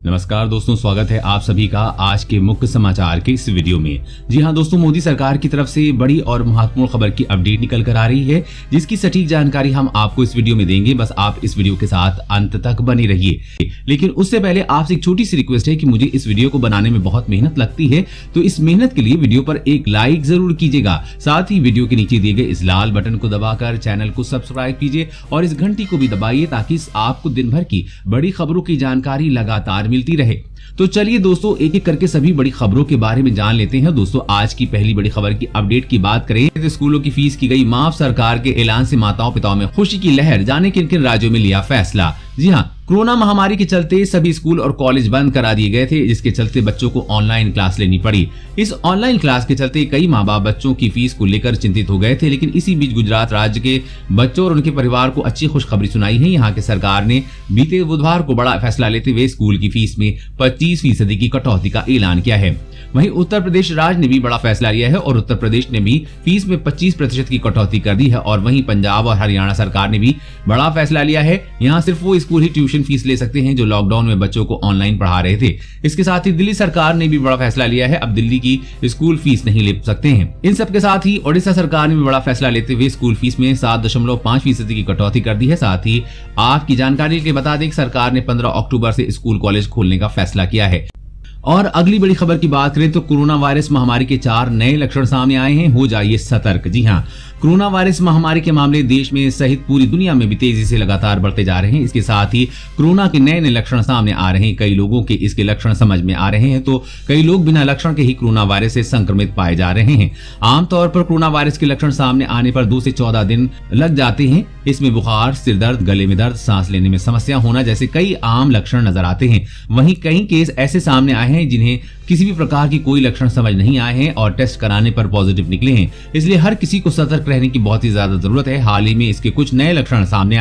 नमस्कार दोस्तों, स्वागत है आप सभी का आज के मुख्य समाचार के इस वीडियो में। जी हां दोस्तों, मोदी सरकार की तरफ से बड़ी और महत्वपूर्ण खबर की अपडेट निकल कर आ रही है, जिसकी सटीक जानकारी हम आपको इस वीडियो में देंगे। बस आप इस वीडियो के साथ अंत तक बने रहिए। लेकिन उससे पहले आपसे एक छोटी सी रिक्वेस्ट है कि मुझे इस वीडियो को बनाने में बहुत मेहनत लगती है, तो इस मेहनत के लिए वीडियो पर एक लाइक जरूर कीजिएगा। साथ ही वीडियो के नीचे दिए गए इस लाल बटन को दबाकर चैनल को सब्सक्राइब कीजिए और इस घंटी को भी दबाइए, ताकि आपको दिन भर की बड़ी खबरों की जानकारी लगातार मिलती रहे। तो चलिए दोस्तों, एक एक करके सभी बड़ी खबरों के बारे में जान लेते हैं। दोस्तों, आज की पहली बड़ी खबर की अपडेट की बात करें तो स्कूलों की फीस की गई माफ। सरकार के ऐलान से माताओं पिताओं में खुशी की लहर। जाने किन किन राज्यों में लिया फैसला। जी हाँ, कोरोना महामारी के चलते सभी स्कूल और कॉलेज बंद करा दिए गए थे, जिसके चलते बच्चों को ऑनलाइन क्लास लेनी पड़ी। इस ऑनलाइन क्लास के चलते कई माँ बाप बच्चों की फीस को लेकर चिंतित हो गए थे, लेकिन इसी बीच गुजरात राज्य के बच्चों और उनके परिवार को अच्छी खुशखबरी सुनाई है। यहाँ के सरकार ने बीते बुधवार को बड़ा फैसला लेते हुए स्कूल की फीस में 25% की कटौती का ऐलान किया है। वहीं उत्तर प्रदेश राज्य ने भी बड़ा फैसला लिया है और उत्तर प्रदेश ने भी फीस में 25% की कटौती कर दी है। और वहीं पंजाब और हरियाणा सरकार ने भी बड़ा फैसला लिया है। यहाँ सिर्फ वो स्कूल ही ट्यूशन फीस ले सकते हैं जो लॉकडाउन में बच्चों को ऑनलाइन पढ़ा रहे थे। इसके साथ ही दिल्ली सरकार ने भी बड़ा फैसला लिया है, अब दिल्ली की स्कूल फीस नहीं ले सकते हैं। इन सबके साथ ही ओडिशा सरकार ने भी बड़ा फैसला लेते हुए स्कूल फीस में 7.5% की कटौती कर दी है। साथ ही आपकी जानकारी के लिए बता दें कि सरकार ने 15 अक्टूबर से स्कूल कॉलेज खोलने का फैसला किया है। और अगली बड़ी खबर की बात करें तो कोरोना वायरस महामारी के 4 नए लक्षण सामने आए हैं, हो जाइए सतर्क। जी हाँ, कोरोना वायरस महामारी के मामले देश में सहित पूरी दुनिया में भी तेजी से लगातार बढ़ते जा रहे हैं। इसके साथ ही कोरोना के नए नए लक्षण सामने आ रहे हैं। कई लोगों के इसके लक्षण समझ में आ रहे हैं, तो कई लोग बिना लक्षण के ही कोरोना वायरस से संक्रमित पाए जा रहे हैं। आमतौर पर कोरोना वायरस के लक्षण सामने आने पर 2 से 14 दिन लग जाते हैं। इसमें बुखार, सिर दर्द, गले में दर्द, सांस लेने में समस्या होना जैसे कई आम लक्षण नजर आते हैं। वहीं कई केस ऐसे सामने आए हैं जिन्हें किसी भी प्रकार की कोई लक्षण समझ नहीं आए हैं और टेस्ट कराने पर पॉजिटिव निकले हैं। इसलिए हर किसी को सतर्क रहने की बहुत ही ज्यादा जरूरत है। हाल ही में इसके कुछ नए लक्षण सामने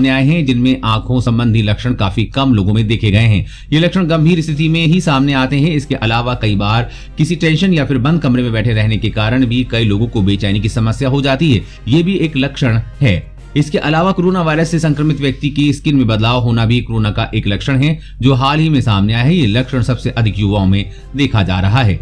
आए हैं जिनमें आंखों संबंधी लक्षण काफी कम लोगों में देखे गए हैं। ये लक्षण गंभीर स्थिति में ही सामने आते हैं। इसके अलावा कई बार किसी टेंशन या फिर बंद कमरे में बैठे रहने के कारण भी कई लोगों को बेचैनी की समस्या हो जाती है। ये भी एक लक्षण है। इसके अलावा कोरोना वायरस से संक्रमित व्यक्ति की स्किन में बदलाव होना भी कोरोना का एक लक्षण है, जो हाल ही में सामने आया है। ये लक्षण सबसे अधिक युवाओं में देखा जा रहा है।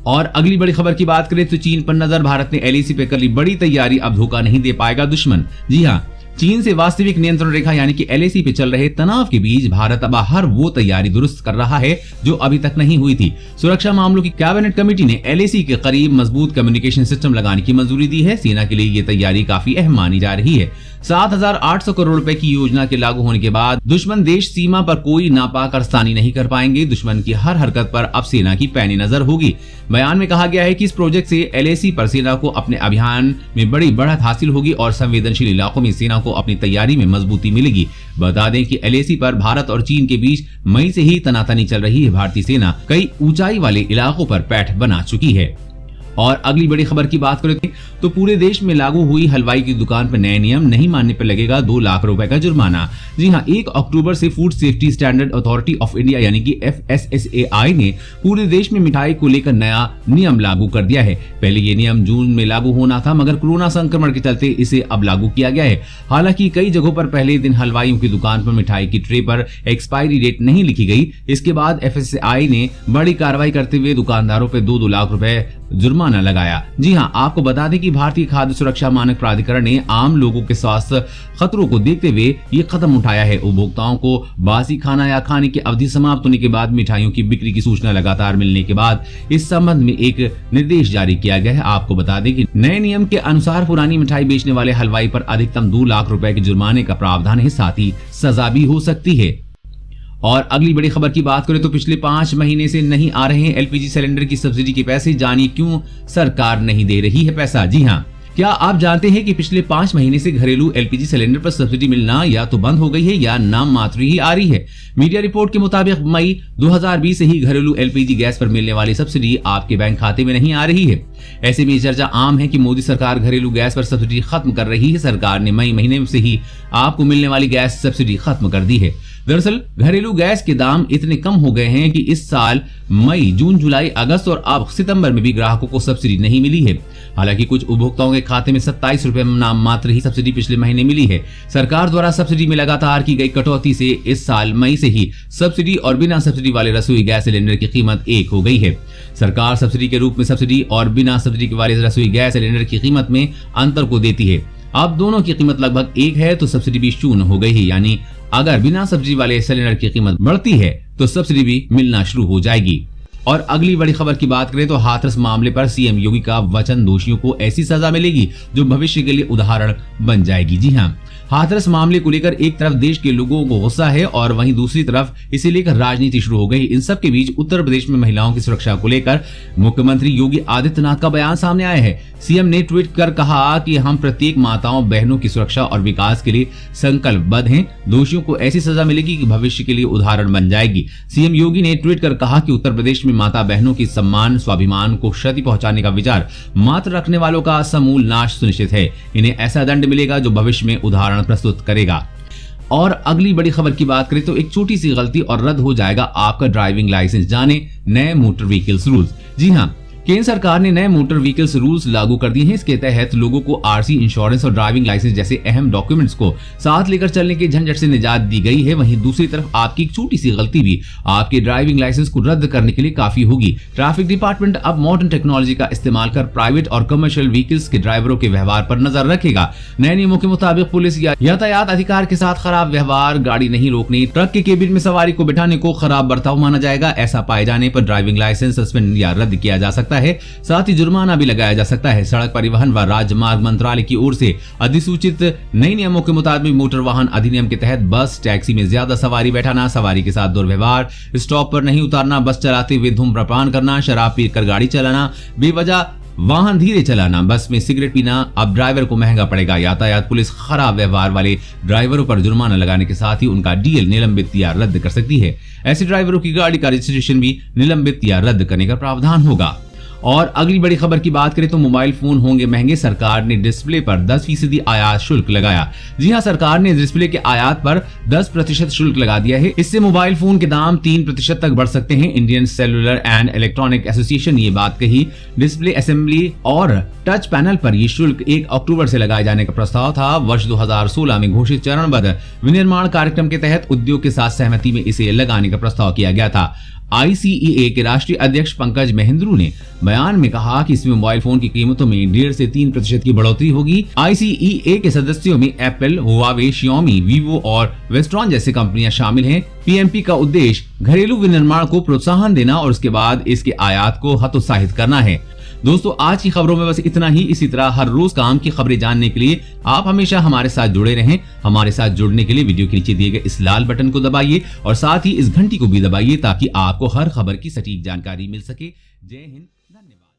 और अगली बड़ी खबर की बात करें तो चीन पर नजर। भारत ने LAC पे कर ली बड़ी तैयारी, अब धोखा नहीं दे पाएगा दुश्मन। जी हाँ, चीन से वास्तविक नियंत्रण रेखा यानी कि LAC पे चल रहे तनाव के बीच भारत अब हर वो तैयारी दुरुस्त कर रहा है जो अभी तक नहीं हुई थी। सुरक्षा मामलों की कैबिनेट कमेटी ने LAC के करीब मजबूत कम्युनिकेशन सिस्टम लगाने की मंजूरी दी है। सेना के लिए ये तैयारी काफी अहम मानी जा रही है। 7,800 करोड़ रुपए की योजना के लागू होने के बाद दुश्मन देश सीमा पर कोई नापाक अरसानी नहीं कर पाएंगे। दुश्मन की हर हरकत पर अब सेना की पैनी नजर होगी। बयान में कहा गया है कि इस प्रोजेक्ट से LAC पर सेना को अपने अभियान में बड़ी बढ़त हासिल होगी और संवेदनशील इलाकों में सेना को अपनी तैयारी में मजबूती मिलेगी। बता दें कि LAC पर भारत और चीन के बीच मई से ही तनातनी चल रही है। भारतीय सेना कई ऊंचाई वाले इलाकों पर पैठ बना चुकी है। और अगली बड़ी खबर की बात करें तो पूरे देश में लागू हुई हलवाई की दुकान पर नए नियम, नहीं मानने पर लगेगा 2 लाख रुपए का जुर्माना। जी हां, 1 अक्टूबर से food safety standard authority of India यानी कि FSSAI ने पूरे देश में मिठाई को लेकर नया नियम लागू कर दिया है। पहले ये नियम जून में लागू होना था, मगर कोरोना संक्रमण के चलते इसे अब लागू किया गया है। हालांकि कई जगहों पर पहले दिन हलवाइयों की दुकान पर मिठाई की ट्रे पर एक्सपायरी डेट नहीं लिखी गई। इसके बाद FSSAI ने बड़ी कार्रवाई करते हुए दुकानदारों पर 2-2 लाख रुपए जुर्माना लगाया। जी हां, आपको बता दें कि भारतीय खाद्य सुरक्षा मानक प्राधिकरण ने आम लोगों के स्वास्थ्य खतरों को देखते हुए ये कदम उठाया है। उपभोक्ताओं को बासी खाना या खाने की अवधि समाप्त होने के बाद मिठाइयों की बिक्री की सूचना लगातार मिलने के बाद इस संबंध में एक निर्देश जारी किया गया है। आपको बता दें कि नए नियम के अनुसार पुरानी मिठाई बेचने वाले हलवाई पर अधिकतम 2 लाख रुपए के जुर्माने का प्रावधान है, साथ ही सजा भी हो सकती है। और अगली बड़ी खबर की बात करें तो पिछले 5 महीने से नहीं आ रहे हैं LPG सिलेंडर की सब्सिडी के पैसे। जानिए क्यों सरकार नहीं दे रही है पैसा। जी हाँ, क्या आप जानते हैं कि पिछले 5 महीने से घरेलू LPG सिलेंडर पर सब्सिडी मिलना या तो बंद हो गई है या नाम मात्र ही आ रही है। मीडिया रिपोर्ट के मुताबिक मई 2020 से ही घरेलू LPG गैस पर मिलने वाली सब्सिडी आपके बैंक खाते में नहीं आ रही है। ऐसे में चर्चा आम है कि मोदी सरकार घरेलू गैस पर सब्सिडी खत्म कर रही है। सरकार ने मई महीने से ही आपको मिलने वाली गैस सब्सिडी खत्म कर दी है। दरअसल घरेलू गैस के दाम इतने कम हो गए हैं कि इस साल मई, जून, जुलाई, अगस्त और अब सितंबर में भी ग्राहकों को सब्सिडी नहीं मिली है। हालांकि कुछ उपभोक्ताओं के खाते में 27 रुपए नाम मात्र ही सब्सिडी पिछले महीने मिली है। सरकार द्वारा सब्सिडी में लगातार की गई कटौती से इस साल मई से ही सब्सिडी और बिना सब्सिडी वाले रसोई गैस सिलेंडर की कीमत एक हो गई है। सरकार सब्सिडी के रूप में सब्सिडी और बिना सब्सिडी वाले रसोई गैस सिलेंडर की कीमत में अंतर को देती है। अब दोनों की कीमत लगभग एक है तो सब्सिडी भी शून्य हो गई है, यानी अगर बिना सब्सिडी वाले सिलेंडर की कीमत बढ़ती है तो सब्सिडी भी मिलना शुरू हो जाएगी। और अगली बड़ी खबर की बात करें तो हाथरस मामले पर सीएम योगी का वचन, दोषियों को ऐसी सजा मिलेगी जो भविष्य के लिए उदाहरण बन जाएगी। जी हाँ, हाथरस मामले को लेकर एक तरफ देश के लोगों को गुस्सा है और वहीं दूसरी तरफ इसे लेकर राजनीति शुरू हो गई। इन सब के बीच उत्तर प्रदेश में महिलाओं की सुरक्षा को लेकर मुख्यमंत्री योगी आदित्यनाथ का बयान सामने आया है। सीएम ने ट्वीट कर कहा कि हम प्रत्येक माताओं बहनों की सुरक्षा और विकास के लिए संकल्पबद्ध हैं। दोषियों को ऐसी सजा मिलेगी कि भविष्य के लिए उदाहरण बन जाएगी। सीएम योगी ने ट्वीट कर कहा कि उत्तर प्रदेश में माता बहनों की सम्मान, स्वाभिमान को क्षति पहुंचाने का विचार मात्र रखने वालों का समूल नाश सुनिश्चित है। इन्हें ऐसा दंड मिलेगा जो भविष्य में उदाहरण प्रस्तुत करेगा। और अगली बड़ी खबर की बात करें तो एक छोटी सी गलती और रद्द हो जाएगा आपका ड्राइविंग लाइसेंस। जाने नए मोटर व्हीकल्स रूल्स। जी हाँ, केंद्र सरकार ने नए मोटर व्हीकल्स रूल्स लागू कर दिए हैं। इसके तहत लोगों को आरसी, इंश्योरेंस और ड्राइविंग लाइसेंस जैसे अहम डॉक्यूमेंट्स को साथ लेकर चलने के झंझट से निजात दी गई है। वहीं दूसरी तरफ आपकी एक छोटी सी गलती भी आपके ड्राइविंग लाइसेंस को रद्द करने के लिए काफी होगी। ट्रैफिक डिपार्टमेंट अब मॉडर्न टेक्नोलॉजी का इस्तेमाल कर प्राइवेट और कमर्शियल व्हीकल्स के ड्राइवरों के व्यवहार पर नजर रखेगा। नए नियमों के मुताबिक पुलिस या यातायात अधिकार के साथ खराब व्यवहार, गाड़ी नहीं रोकने, ट्रक के केबिन में सवारी को बिठाने को खराब बर्ताव माना जाएगा। ऐसा पाए जाने पर ड्राइविंग लाइसेंस सस्पेंड या रद्द किया जा सकता है। साथ जुर्माना भी लगाया जा सकता है। सड़क परिवहन व राजमार्ग मंत्रालय की ओर से अधिसूचित नए नियमों के मुताबिक मोटर वाहन अधिनियम के तहत बस, टैक्सी में ज्यादा सवारी बैठाना, सवारी के साथ दुर्व्यवहार, स्टॉप पर नहीं उतारना, बस चलाते हुए धूम्रपान करना, शराब पीकर गाड़ी चलाना, बेवजह वाहन धीरे चलाना, बस में सिगरेट पीना अब ड्राइवर को महंगा पड़ेगा। यातायात पुलिस खराब व्यवहार वाले ड्राइवरों पर जुर्माना लगाने के साथ ही उनका डीएल निलंबित या रद्द कर सकती है। ऐसे ड्राइवरों की गाड़ी का रजिस्ट्रेशन भी निलंबित या रद्द करने का प्रावधान होगा। और अगली बड़ी खबर की बात करें तो मोबाइल फोन होंगे महंगे। सरकार ने डिस्प्ले पर 10% आयात शुल्क लगाया। जी हां, सरकार ने डिस्प्ले के आयात पर 10% शुल्क लगा दिया है। इससे मोबाइल फोन के दाम 3% तक बढ़ सकते हैं। Indian cellular and electronic association ने ये बात कही। डिस्प्ले असेंबली और टच पैनल पर यह शुल्क 1 अक्टूबर से लगाए जाने का प्रस्ताव था। वर्ष 2016 में घोषित चरणबद्ध विनिर्माण कार्यक्रम के तहत उद्योग के साथ सहमति में इसे लगाने का प्रस्ताव किया गया था। ICEA के राष्ट्रीय अध्यक्ष पंकज महेंद्रू ने बयान में कहा कि इसमें मोबाइल फोन की कीमतों में 1.5 से 3% की बढ़ोतरी होगी। ICEA के सदस्यों में एप्पल, हुआवे, शियोमी, वीवो और वेस्ट्रॉन जैसी कंपनियां शामिल हैं। PMP का उद्देश्य घरेलू विनिर्माण को प्रोत्साहन देना और उसके बाद इसके आयात को हतोत्साहित करना है। दोस्तों, आज की खबरों में बस इतना ही। इसी तरह हर रोज काम की खबरें जानने के लिए आप हमेशा हमारे साथ जुड़े रहें। हमारे साथ जुड़ने के लिए वीडियो के नीचे दिए गए इस लाल बटन को दबाइए और साथ ही इस घंटी को भी दबाइए ताकि आपको हर खबर की सटीक जानकारी मिल सके। जय हिंद, धन्यवाद।